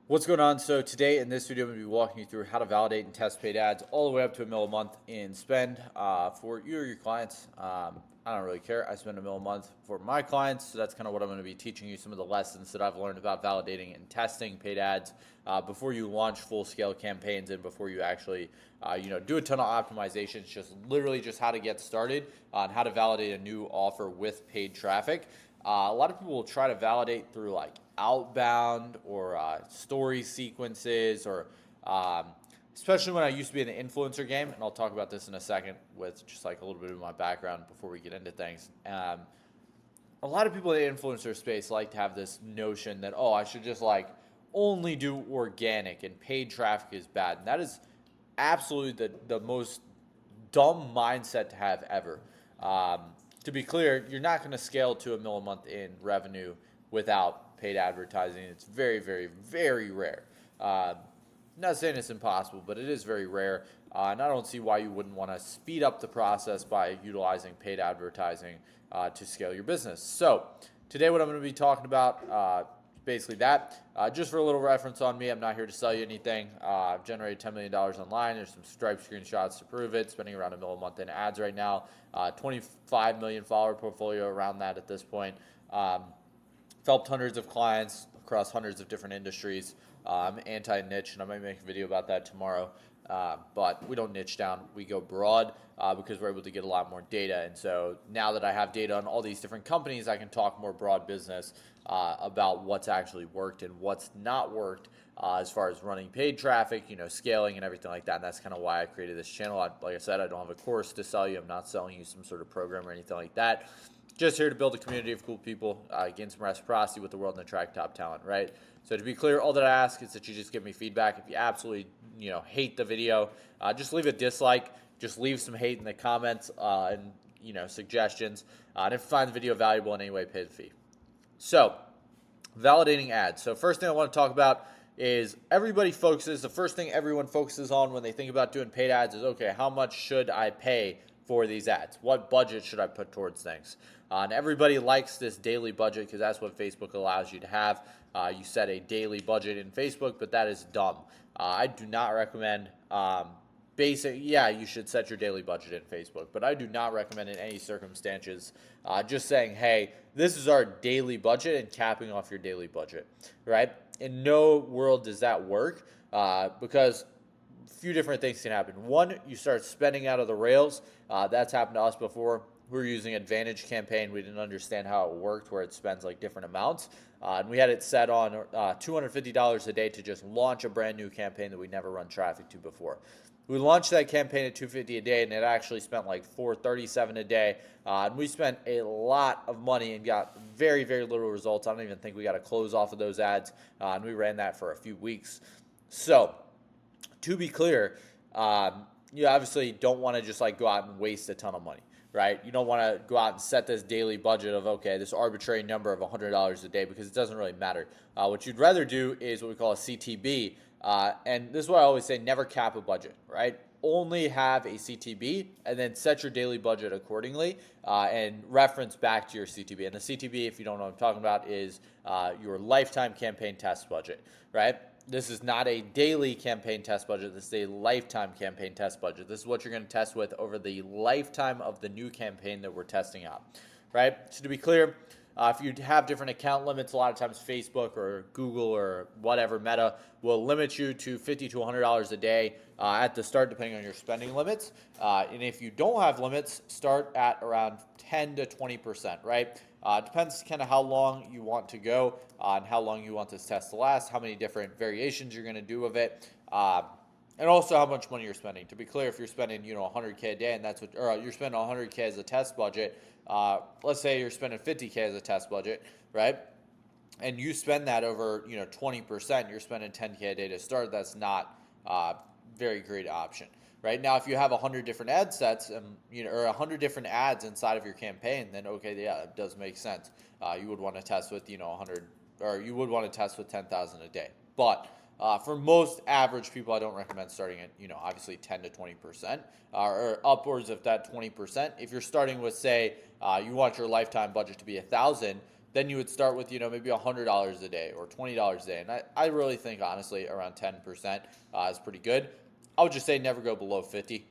What's going on? So today in this video, I'm going to be walking you through how to validate and test paid ads all the way up to $1 million a month in spend for you or your clients. I don't really care. I spend $1 million a month for my clients, so that's kind of what I'm going to be teaching you, some of the lessons that I've learned about validating and testing paid ads before you launch full-scale campaigns and before you actually do a ton of optimizations. Just how to get started on how to validate a new offer with paid traffic. A lot of people will try to validate through like outbound or story sequences or especially when I used to be in the influencer game, and I'll talk about this in a second with just like a little bit of my background before we get into things. A lot of people in the influencer space like to have this notion that, oh, I should just like only do organic and paid traffic is bad. And that is absolutely the most dumb mindset to have ever. To be clear, you're not going to scale to $1 million a month in revenue without paid advertising. It's very, very, very rare. Not saying it's impossible, but it is very rare. And I don't see why you wouldn't want to speed up the process by utilizing paid advertising to scale your business. So today what I'm going to be talking about basically that. Just for a little reference on me, I'm not here to sell you anything. I've generated $10 million online. There's some Stripe screenshots to prove it. Spending around $1 million a month in ads right now. 25 million follower portfolio around that at this point. Helped hundreds of clients across hundreds of different industries. I'm anti-niche, and I might make a video about that tomorrow. But we don't niche down. We go broad because we're able to get a lot more data. And so now that I have data on all these different companies, I can talk more broad business about what's actually worked and what's not worked as far as running paid traffic, scaling and everything like that. And that's kind of why I created this channel. Like I said, I don't have a course to sell you. I'm not selling you some sort of program or anything like that. Just here to build a community of cool people, gain some reciprocity with the world and attract top talent, right? So to be clear, all that I ask is that you just give me feedback. If you absolutely, hate the video, just leave a dislike. Just leave some hate in the comments and, suggestions. And if you find the video valuable in any way, pay the fee. So, validating ads. So first thing I want to talk about is the first thing everyone focuses on when they think about doing paid ads is, okay, how much should I pay for these ads? What budget should I put towards things? And everybody likes this daily budget because that's what Facebook allows you to have. You set a daily budget in Facebook, but that is dumb. I do not recommend you should set your daily budget in Facebook, but I do not recommend in any circumstances just saying, hey, this is our daily budget and capping off your daily budget, right? In no world does that work because a few different things can happen. One, you start spending out of the rails. That's happened to us before. We were using Advantage campaign. We didn't understand how it worked, where it spends like different amounts. And we had it set on $250 a day to just launch a brand new campaign that we never run traffic to before. We launched that campaign at $250 a day, and it actually spent like $437 a day. And we spent a lot of money and got very, very little results. I don't even think we got a close off of those ads. And we ran that for a few weeks. So, to be clear, you obviously don't want to just like go out and waste a ton of money, right? You don't want to go out and set this daily budget of, okay, this arbitrary number of $100 a day because it doesn't really matter. What you'd rather do is what we call a CTB. And this is what I always say, never cap a budget, right? Only have a CTB and then set your daily budget accordingly and reference back to your CTB. And the CTB, if you don't know what I'm talking about, is your lifetime campaign test budget, right? This is not a daily campaign test budget. This is a lifetime campaign test budget. This is what you're going to test with over the lifetime of the new campaign that we're testing out, right? So to be clear, if you have different account limits, a lot of times Facebook or Google or whatever, Meta, will limit you to $50 to $100 a day at the start, depending on your spending limits. And if you don't have limits, start at around 10 to 20%, right? Depends kind of how long you want to go and how long you want this test to last, how many different variations you're going to do of it. And also how much money you're spending. To be clear, if you're spending, $100K a day, and you're spending $100K as a test budget, let's say you're spending $50K as a test budget, right? And you spend that over, 20%, you're spending $10K a day to start. That's not a very great option, right? Now, if you have 100 different ad sets, or 100 different ads inside of your campaign, then okay, yeah, it does make sense. You would want to test with, 100, or you would want to test with 10,000 a day. But for most average people, I don't recommend starting at, obviously 10 to 20%, or upwards of that 20%. If you're starting with, say, you want your lifetime budget to be 1,000, then you would start with, maybe $100 a day or $20 a day. And I really think, honestly, around 10% is pretty good. I would just say never go below 50.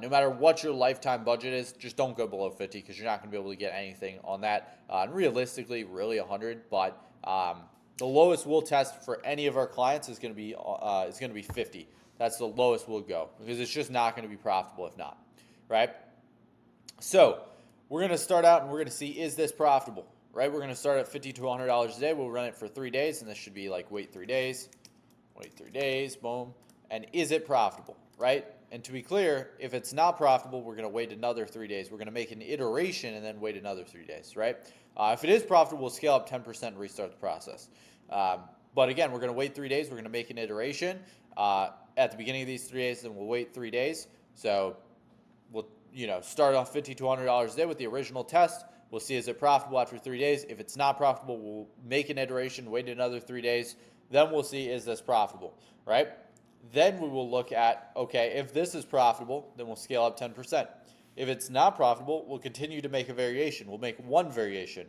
No matter what your lifetime budget is, just don't go below 50 because you're not going to be able to get anything on that. And realistically, really 100. But the lowest we'll test for any of our clients is going to be 50. That's the lowest we'll go because it's just not going to be profitable if not, right? So we're going to start out and we're going to see, is this profitable, right? We're going to start at $50 to $100 a day. We'll run it for 3 days, and this should be like wait 3 days, boom. And is it profitable, right? And to be clear, if it's not profitable, we're going to wait another 3 days. We're going to make an iteration and then wait another 3 days, right? If it is profitable, we'll scale up 10% and restart the process. But again, we're going to wait 3 days. We're going to make an iteration at the beginning of these 3 days, then we'll wait 3 days. So we'll start off $50 to $100 a day with the original test. We'll see, is it profitable after 3 days? If it's not profitable, we'll make an iteration, wait another 3 days. Then we'll see, is this profitable, right? Then we will look at, okay, if this is profitable, then we'll scale up 10%. If it's not profitable, we'll continue to make a variation. We'll make one variation.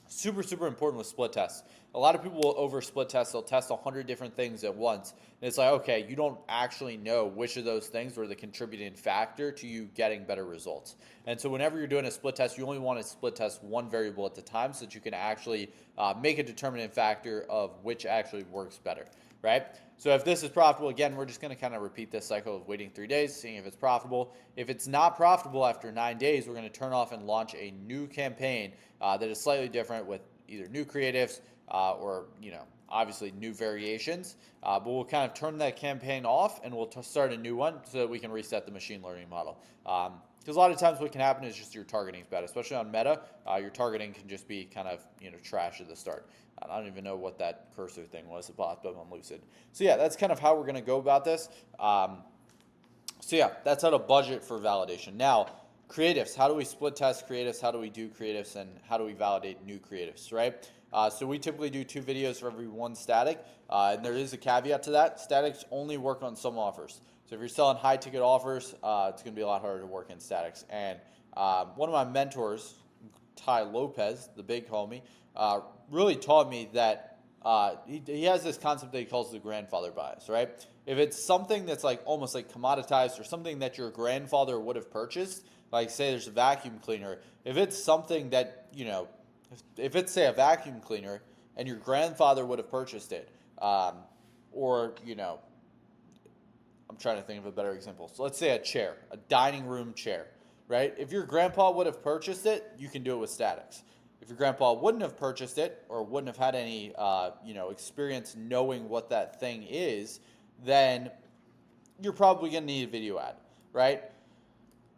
Super, super important with split tests. A lot of people will over split test. They'll test 100 different things at once. And it's like, okay, you don't actually know which of those things were the contributing factor to you getting better results. And so whenever you're doing a split test, you only want to split test one variable at a time so that you can actually make a determinant factor of which actually works better, right? So if this is profitable, again, we're just going to kind of repeat this cycle of waiting 3 days, seeing if it's profitable. If it's not profitable after 9 days, we're going to turn off and launch a new campaign that is slightly different with either new creatives or, obviously new variations. But we'll kind of turn that campaign off and we'll start a new one so that we can reset the machine learning model. Because a lot of times what can happen is just your targeting is bad, especially on Meta. Your targeting can just be kind of trash at the start. I don't even know what that cursor thing was. It popped up on Lucid. So yeah, that's kind of how we're going to go about this. So yeah, that's how to budget for validation. Now, creatives. How do we split test creatives? How do we do creatives? And how do we validate new creatives, right? So we typically do 2 videos for every 1 static. And there is a caveat to that. Statics only work on some offers. So if you're selling high ticket offers, it's going to be a lot harder to work in statics. And one of my mentors, Ty Lopez, the big homie, really taught me that he has this concept that he calls the grandfather bias, right? If it's something that's like almost like commoditized or something that your grandfather would have purchased, like say there's a vacuum cleaner, if it's something that, if it's say a vacuum cleaner and your grandfather would have purchased it, or, I'm trying to think of a better example. So let's say a chair, a dining room chair, right? If your grandpa would have purchased it, you can do it with statics. If your grandpa wouldn't have purchased it or wouldn't have had any, experience knowing what that thing is, then you're probably going to need a video ad, right?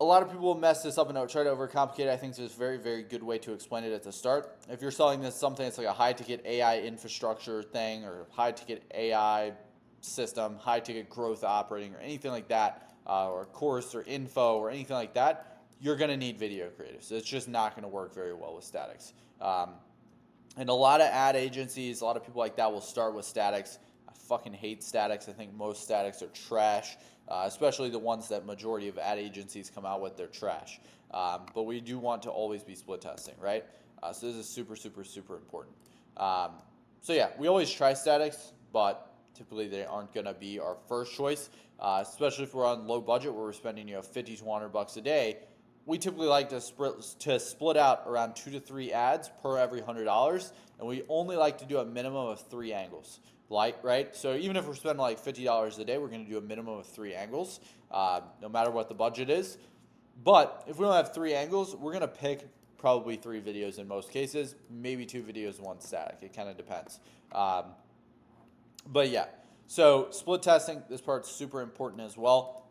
A lot of people will mess this up and try to overcomplicate it. I think there's a very, very good way to explain it at the start. If you're selling this something that's like a high-ticket AI infrastructure thing or high-ticket AI system, high-ticket growth operating or anything like that, or course or info or anything like that, you're going to need video creatives. It's just not going to work very well with statics. And a lot of ad agencies, a lot of people like that will start with statics. I fucking hate statics. I think most statics are trash, especially the ones that majority of ad agencies come out with, they're trash. But we do want to always be split testing, right? So this is super, super, super important. So yeah, we always try statics, but typically they aren't going to be our first choice, especially if we're on low budget where we're spending 50 to $100 a day. We typically like to split out around 2 to 3 ads per every $100, and we only like to do a minimum of 3 angles. Right? So even if we're spending like $50 a day, we're going to do a minimum of 3 angles, no matter what the budget is. But if we don't have 3 angles, we're going to pick probably 3 videos in most cases, maybe 2 videos, 1 static. It kind of depends. But yeah, so split testing, this part's super important as well.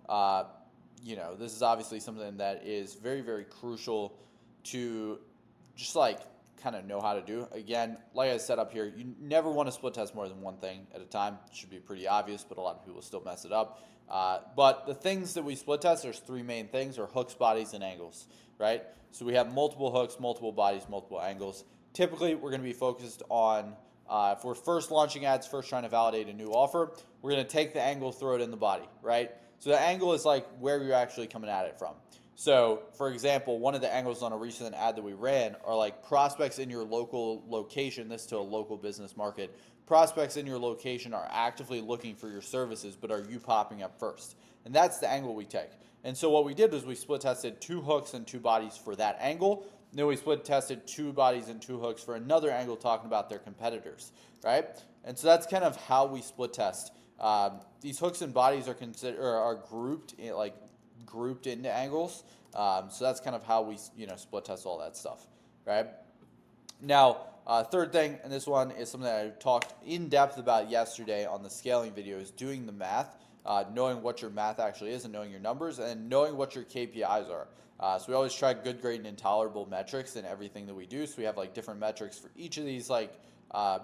This is obviously something that is very, very crucial to just like kind of know how to do. Again, like I said up here, you never want to split test more than 1 thing at a time. It should be pretty obvious, but a lot of people still mess it up. But the things that we split test, there's 3 main things, are hooks, bodies, and angles, right? So we have multiple hooks, multiple bodies, multiple angles. Typically, we're going to be focused on, if we're first launching ads, first trying to validate a new offer, we're going to take the angle, throw it in the body, right? So the angle is like where you're actually coming at it from. So, for example, one of the angles on a recent ad that we ran are like prospects in your local location, this to a local business market. Prospects in your location are actively looking for your services, but are you popping up first? And that's the angle we take. And so what we did was we split tested 2 hooks and 2 bodies for that angle. Then we split tested 2 bodies and 2 hooks for another angle talking about their competitors, right? And so that's kind of how we split test. These hooks and bodies are grouped grouped into angles. So that's kind of how we split test all that stuff, right? Now, third thing, and this one is something that I talked in depth about yesterday on the scaling video, is doing the math, knowing what your math actually is and knowing your numbers and knowing what your KPIs are. So we always track good, great, and intolerable metrics in everything that we do. So we have like different metrics for each of these,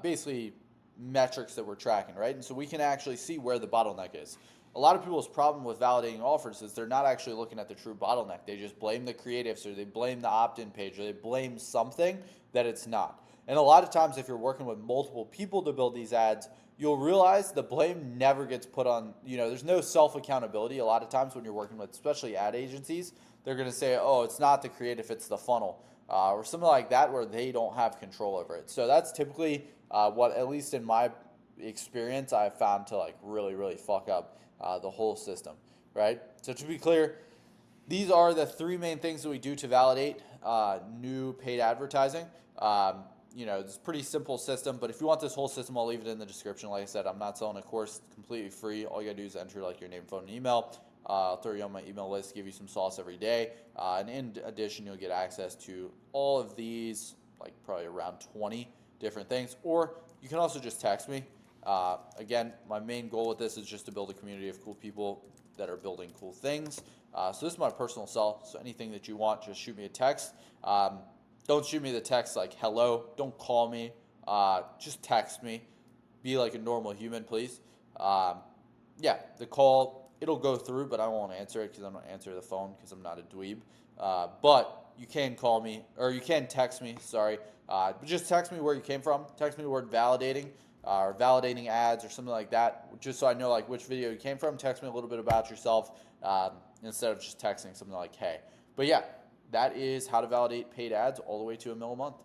basically metrics that we're tracking, right? And so we can actually see where the bottleneck is. A lot of people's problem with validating offers is they're not actually looking at the true bottleneck. They just blame the creatives, or they blame the opt-in page, or they blame something that it's not. And a lot of times if you're working with multiple people to build these ads, you'll realize the blame never gets put on, there's no self-accountability. A lot of times when you're working with especially ad agencies, they're going to say, oh, it's not the creative, it's the funnel, or something like that, where they don't have control over it. So that's typically what, at least in my experience, I've found to really, really fuck up the whole system, right? So to be clear, these are the 3 main things that we do to validate new paid advertising. It's a pretty simple system, but if you want this whole system, I'll leave it in the description. Like I said, I'm not selling a course, completely free. All you gotta do is enter your name, phone, and email. I'll throw you on my email list, give you some sauce every day. And in addition, you'll get access to all of these, probably around 20 different things. Or you can also just text me. Again, my main goal with this is just to build a community of cool people that are building cool things. So this is my personal cell. So anything that you want, just shoot me a text. Don't shoot me the text like hello. Don't call me. Just text me. Be like a normal human, please. The call, it'll go through, but I won't answer it because I'm not answering the phone because I'm not a dweeb. But you can call me, or you can text me, sorry. But just text me where you came from. Text me the word validating, or validating ads, or something like that, just so I know which video you came from. Text me a little bit about yourself instead of just texting something like hey. But yeah, that is how to validate paid ads all the way to $1 million a month.